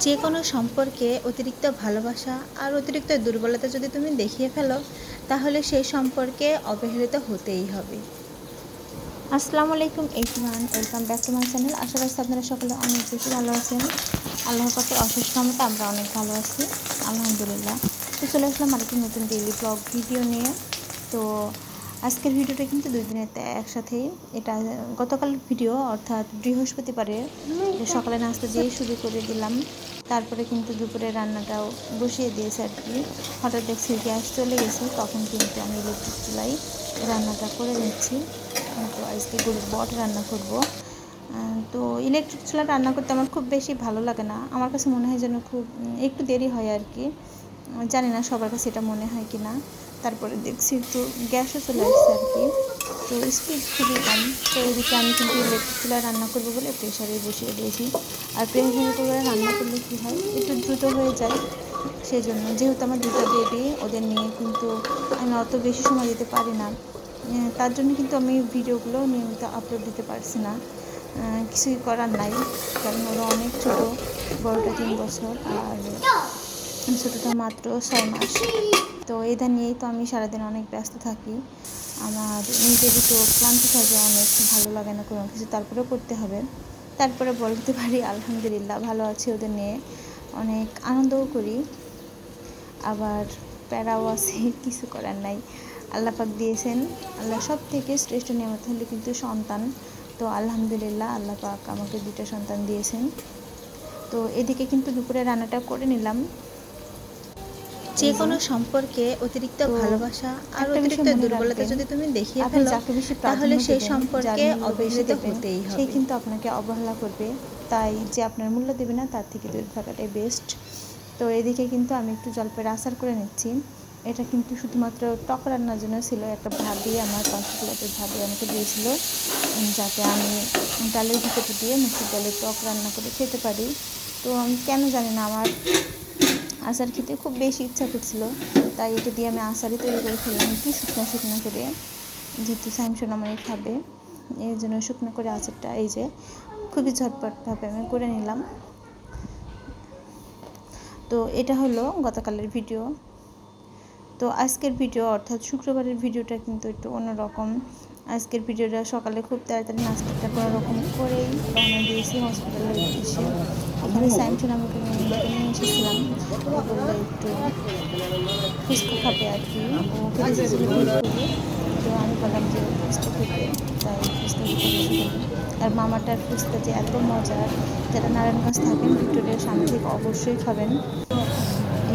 যে কোনো সম্পর্কে অতিরিক্ত ভালোবাসা আর অতিরিক্ত দুর্বলতা যদি তুমি দেখিয়ে ফেলো, তাহলে সেই সম্পর্কে অবহেলিত হতেই হবে। আসসালামু আলাইকুম everyone, welcome back to my channel. আশা করছি আপনারা সকলে অনেক বেশি ভালো আছেন। আল্লাহর পাকের অশেষ রহমতে আমরা অনেক ভালো আছি, আলহামদুলিল্লাহ। তো চলে আসলাম আরেকটি নতুন ডেইলি ব্লগ ভিডিও নিয়ে। তো আজকের ভিডিওটা কিন্তু 2 দিনের একসাথেই। এটা গতকালের ভিডিও, অর্থাৎ বৃহস্পতিবারে সকালে নাস্তা দিয়ে শুরু করে দিলাম। তারপরে কিন্তু দুপুরে রান্নাটাও বসিয়ে দিয়েছে আর কি। হঠাৎ দেখছি গ্যাস চলে গেছে, তখন কিন্তু আমি ইলেকট্রিক চুলায় রান্নাটা করে নিচ্ছি। তো আজকে গরুর বট রান্না করব। তো ইলেকট্রিক চুলা রান্না করতে আমার খুব বেশি ভালো লাগে না। আমার কাছে মনে হয় যেন খুব একটু দেরি হয় আর কি। জানি না সবার কাছে এটা মনে হয় কি না। তারপরে দেখছি একটু গ্যাসও চলে আসছে আর কি। তো স্পিড খুবই কম। তো এদিকে আমি কিন্তু ইলেকট্রিক চুলায় রান্না করবো বলে প্রেশারে বসিয়ে দিয়েছি। আর প্রেশারে করে রান্না করলে কী হয়, একটু দ্রুত হয়ে যায়। সেই জন্য, যেহেতু আমার 2টা বেবি, ওদের নিয়ে কিন্তু আমি অত বেশি সময় দিতে পারি না। তার জন্য কিন্তু আমি ভিডিওগুলো নিয়মিত আপলোড দিতে পারছি না। কিছুই করার নাই, কারণ ওরা অনেক ছোটো। বড়টা 3 বছর আর ছোটোটা মাত্র 6 মাস। তো এটা নিয়েই তো আমি সারাদিন অনেক ব্যস্ত থাকি। আমার নিজেরই তো ক্লান্ত থাকে, অনেক ভালো লাগে না কোনো কিছু, তারপরেও করতে হবে। তারপরে বলতে পারি আলহামদুলিল্লাহ ভালো আছি, ওদের নিয়ে অনেক আনন্দও করি, আবার প্যারাও আছে। কিছু করার নাই, আল্লাহ পাক দিয়েছেন। আল্লাহ সব থেকে শ্রেষ্ঠ নিয়ামত হলো কিন্তু সন্তান। তো আলহামদুলিল্লাহ আল্লাহ পাক আমাকে 2টা সন্তান দিয়েছেন। তো এদিকে কিন্তু দুপুরে রান্নাটা করে নিলাম। যে কোনো সম্পর্কে অতিরিক্ত ভালোবাসা আর অতিরিক্ত দুর্বলতা যদি তুমি দেখিয়ে ফেলো, তাহলে সেই সম্পর্কে অবহেলিত হতেই হবে। সে কিন্তু আপনাকে অবহেলা করবে। তাই যে আপনার মূল্য দেবে না, তার থেকে দূরে থাকাটাই বেস্ট। তো এদিকে কিন্তু আমি একটু জলপাইয়ের আচার করে নিচ্ছি। এটা কিন্তু শুধুমাত্র টক রান্নার জন্য ছিল। একটা ভাবি, আমার পার্টিকুলার ভাবি আমাকে দিয়েছিল, যাতে আমি ডালের ভিতরে দিয়ে মুসুর ডালের টক রান্না করে খেতে পারি। তো আমি কেন জানি না, আমার আচার খেতে খুব বেশি ইচ্ছা করছিল, তাই এটা দিয়ে আমি আচারই তৈরি করে ফেললাম একটু শুকনো শুকনো করে, যেহেতু সাইমসন আমারই খাবে, এই জন্য শুকনো করে আচারটা এই যে খুবই ঝটপটভাবে আমি করে নিলাম। তো এটা হলো গতকালের ভিডিও। তো আজকের ভিডিও, অর্থাৎ শুক্রবারের ভিডিওটা কিন্তু একটু অন্যরকম। আজকের ভিডিওটা সকালে খুব তাড়াতাড়ি নাস্তাটা কোনো রকম করেই রওনা দিয়েছি হসপিটালের উদ্দেশ্যে। এখানে সাইমসন আমাকে নিয়ে এসেছিলাম। ও বললো একটু ফুচকা খাবে আর কি, ও খেতে চেয়েছিল ভেলপুরি। তো আমি বললাম যে ফুচকা খেতে, তাই ফুচকা খেতে বসে গেলাম। আর মামাটার ফুচকা যে এত মজার, যারা নারায়ণগঞ্জ থাকেন ভিক্টোরিয়ার সামনে থেকে অবশ্যই খাবেন,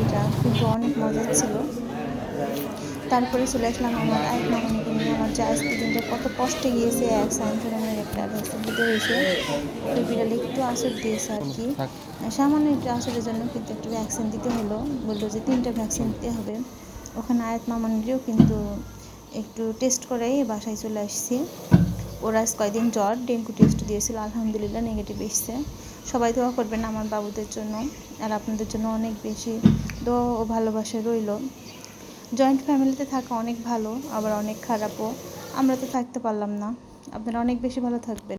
এটা কিন্তু অনেক মজার ছিল। তারপরে চলে আসলাম আমার আরেক মামানিকে নিয়ে। আমার যে আজকে দিনটা কত কষ্টে গিয়েছে, এক সাইমসনের একটা ভ্যাকসিন দিতে হয়েছে। ওই বিড়ালে একটু আঁচড় দিয়েছে আর কি, সামান্য একটু আঁচড়ের জন্য কিন্তু একটু ভ্যাকসিন দিতে হলো। বললো যে 3টা ভ্যাকসিন দিতে হবে। ওখানে আয়াত মামানিরও কিন্তু একটু টেস্ট করেই বাসায় চলে আসছি। ওরা আজ কয়েকদিন জ্বর, ডেঙ্গু টেস্ট দিয়েছিল, আলহামদুলিল্লাহ নেগেটিভ এসছে। সবাই দোয়া করবেন আমার বাবুদের জন্য, আর আপনাদের জন্য অনেক বেশি দোয়া ও ভালোবাসা রইল। জয়েন্ট ফ্যামিলিতে থাকা অনেক ভালো, আবার অনেক খারাপও। আমরা তো থাকতে পারলাম না। আপনারা অনেক বেশি ভালো থাকবেন।